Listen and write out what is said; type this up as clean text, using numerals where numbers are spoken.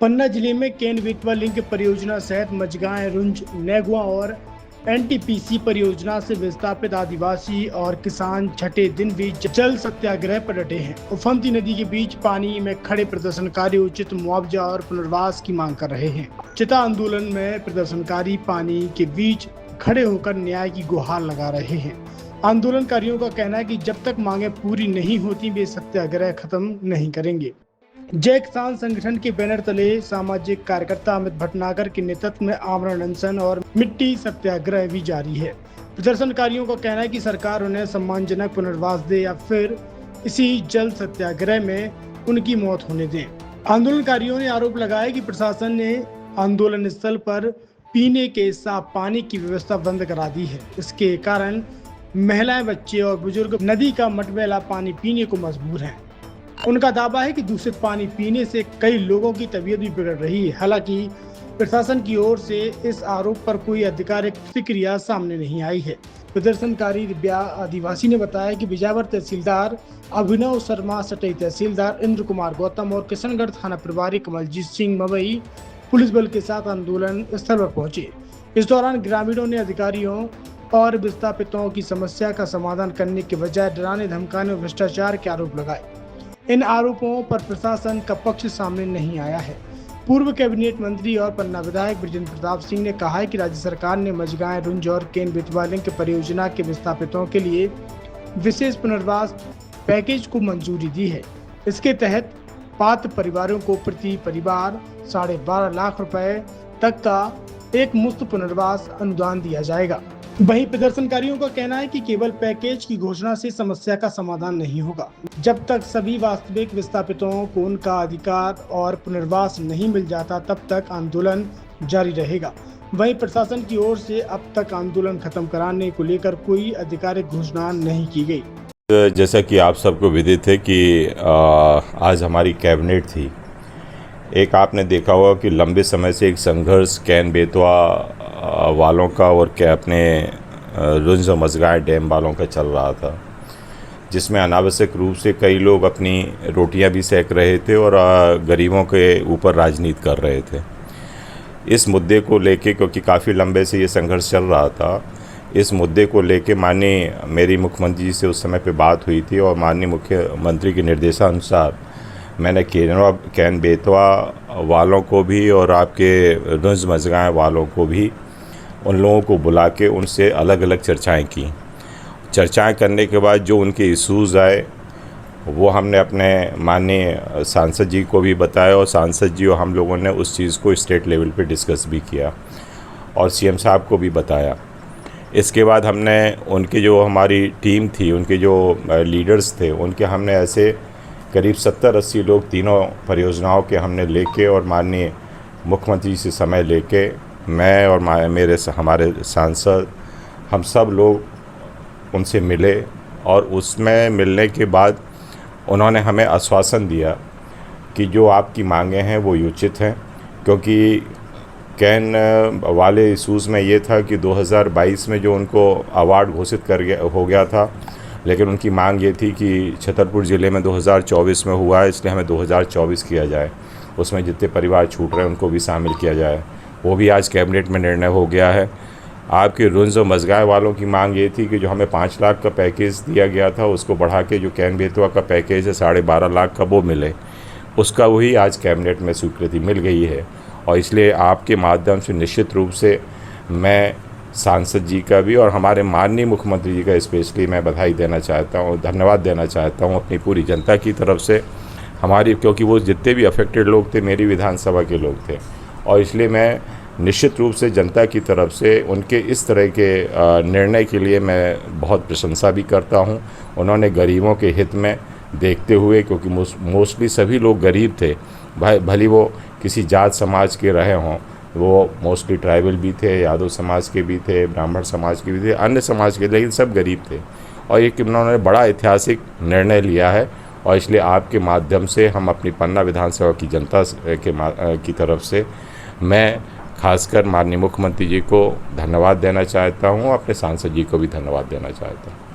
पन्ना जिले में केन बेतवा लिंक परियोजना सहित मझगांव, रुंज, नेगुआ और एनटीपीसी परियोजना से विस्थापित आदिवासी और किसान छठे दिन भी जल सत्याग्रह पर डटे हैं। उफनती नदी के बीच पानी में खड़े प्रदर्शनकारी उचित मुआवजा और पुनर्वास की मांग कर रहे हैं। चिता आंदोलन में प्रदर्शनकारी पानी के बीच खड़े होकर न्याय की गुहार लगा रहे हैं। आंदोलनकारियों का कहना है कि जब तक मांगे पूरी नहीं होती वे सत्याग्रह खत्म नहीं करेंगे। जय किसान संगठन के बैनर तले सामाजिक कार्यकर्ता अमित भटनागर के नेतृत्व में आमरण अनशन और मिट्टी सत्याग्रह भी जारी है। प्रदर्शनकारियों का कहना है कि सरकार उन्हें सम्मानजनक पुनर्वास दे या फिर इसी जल सत्याग्रह में उनकी मौत होने दें। आंदोलनकारियों ने आरोप लगाया कि प्रशासन ने आंदोलन स्थल पर पीने के साफ पानी की व्यवस्था बंद करा दी है। इसके कारण महिलाएं, बच्चे और बुजुर्ग नदी का मटमैला पानी पीने को मजबूर हैं। उनका दावा है कि दूषित पानी पीने से कई लोगों की तबीयत भी बिगड़ रही है। हालांकि प्रशासन की ओर से इस आरोप पर कोई आधिकारिक प्रतिक्रिया सामने नहीं आई है। प्रदर्शनकारी दिव्या आदिवासी ने बताया कि बिजावर तहसीलदार अभिनव शर्मा, सटई तहसीलदार इंद्र कुमार गौतम और किशनगढ़ थाना प्रभारी कमलजीत सिंह मवई पुलिस बल के साथ आंदोलन स्थल पर पहुंचे। इस दौरान ग्रामीणों ने अधिकारियों और विस्थापितों की समस्या का समाधान करने के बजाय डराने, धमकाने और भ्रष्टाचार के आरोप लगाए। इन आरोपों पर प्रशासन का पक्ष सामने नहीं आया है। पूर्व कैबिनेट मंत्री और पन्ना विधायक बृजेंद्र प्रताप सिंह ने कहा है कि राज्य सरकार ने मझगांव, रुंज और केन बेतवा लिंक परियोजना के विस्थापितों के लिए विशेष पुनर्वास पैकेज को मंजूरी दी है। इसके तहत पात्र परिवारों को प्रति परिवार 12.5 लाख रुपए तक का एक मुफ्त पुनर्वास अनुदान दिया जाएगा। वहीं प्रदर्शनकारियों का कहना है कि केवल पैकेज की घोषणा से समस्या का समाधान नहीं होगा। जब तक सभी वास्तविक विस्थापितों को उनका अधिकार और पुनर्वास नहीं मिल जाता तब तक आंदोलन जारी रहेगा। वहीं प्रशासन की ओर से अब तक आंदोलन खत्म कराने को लेकर कोई आधिकारिक घोषणा नहीं की गई। जैसा कि आप सबको विदित है कि आज हमारी कैबिनेट थी। एक आपने देखा होगा कि लंबे समय से एक संघर्ष केन बेतवा वालों का और क्या अपने रुंज और मझगांव डैम वालों का चल रहा था, जिसमें अनावश्यक रूप से कई लोग अपनी रोटियां भी सेक रहे थे और गरीबों के ऊपर राजनीति कर रहे थे। इस मुद्दे को लेके, क्योंकि काफ़ी लंबे से ये संघर्ष चल रहा था, इस मुद्दे को लेके माननीय मेरी मुख्यमंत्री जी से उस समय पे बात हुई थी और माननीय मुख्यमंत्री के निर्देशानुसार मैंने केन बेतवा वालों को भी और आपके रुंज मझगांव वालों को भी, उन लोगों को बुला के उनसे अलग अलग चर्चाएं करने के बाद जो उनके इशूज़ आए वो हमने अपने माननीय सांसद जी को भी बताया और सांसद जी और हम लोगों ने उस चीज़ को स्टेट लेवल पे डिस्कस भी किया और सीएम साहब को भी बताया। इसके बाद हमने उनकी जो हमारी टीम थी, उनके जो लीडर्स थे, उनके हमने ऐसे करीब 70-80 लोग तीनों परियोजनाओं के हमने लेके और माननीय मुख्यमंत्री से समय लेके मैं और हमारे सांसद हम सब लोग उनसे मिले और उसमें मिलने के बाद उन्होंने हमें आश्वासन दिया कि जो आपकी मांगें हैं वो उचित हैं, क्योंकि कैन वाले इशूज़ में ये था कि 2022 में जो उनको अवार्ड घोषित हो गया था, लेकिन उनकी मांग ये थी कि छतरपुर ज़िले में 2024 में हुआ है, इसलिए हमें 2024 किया जाए, उसमें जितने परिवार छूट रहे हैं उनको भी शामिल किया जाए। वो भी आज कैबिनेट में निर्णय हो गया है। आपके रुंज और मझगांव वालों की मांग ये थी कि जो हमें 5 लाख का पैकेज दिया गया था उसको बढ़ा के जो केन बेतवा का पैकेज है 12.5 लाख का वो मिले, उसका वही आज कैबिनेट में स्वीकृति मिल गई है। और इसलिए आपके माध्यम से निश्चित रूप से मैं सांसद जी का भी और हमारे माननीय मुख्यमंत्री जी का स्पेशली मैं बधाई देना चाहता हूँ, धन्यवाद देना चाहता हूँ अपनी पूरी जनता की तरफ से हमारी, क्योंकि वो जितने भी अफेक्टेड लोग थे मेरी विधानसभा के लोग थे और इसलिए मैं निश्चित रूप से जनता की तरफ से उनके इस तरह के निर्णय के लिए मैं बहुत प्रशंसा भी करता हूँ। उन्होंने गरीबों के हित में देखते हुए, क्योंकि मोस्टली सभी लोग गरीब थे, भले वो किसी जात समाज के रहे हों, वो मोस्टली ट्राइबल भी थे, यादव समाज के भी थे, ब्राह्मण समाज के भी थे, अन्य समाज के, लेकिन सब गरीब थे और ये उन्होंने बड़ा ऐतिहासिक निर्णय लिया है। और इसलिए आपके माध्यम से हम अपनी पन्ना विधानसभा की जनता की तरफ से मैं खासकर माननीय मुख्यमंत्री जी को धन्यवाद देना चाहता हूँ, अपने सांसद जी को भी धन्यवाद देना चाहता हूँ।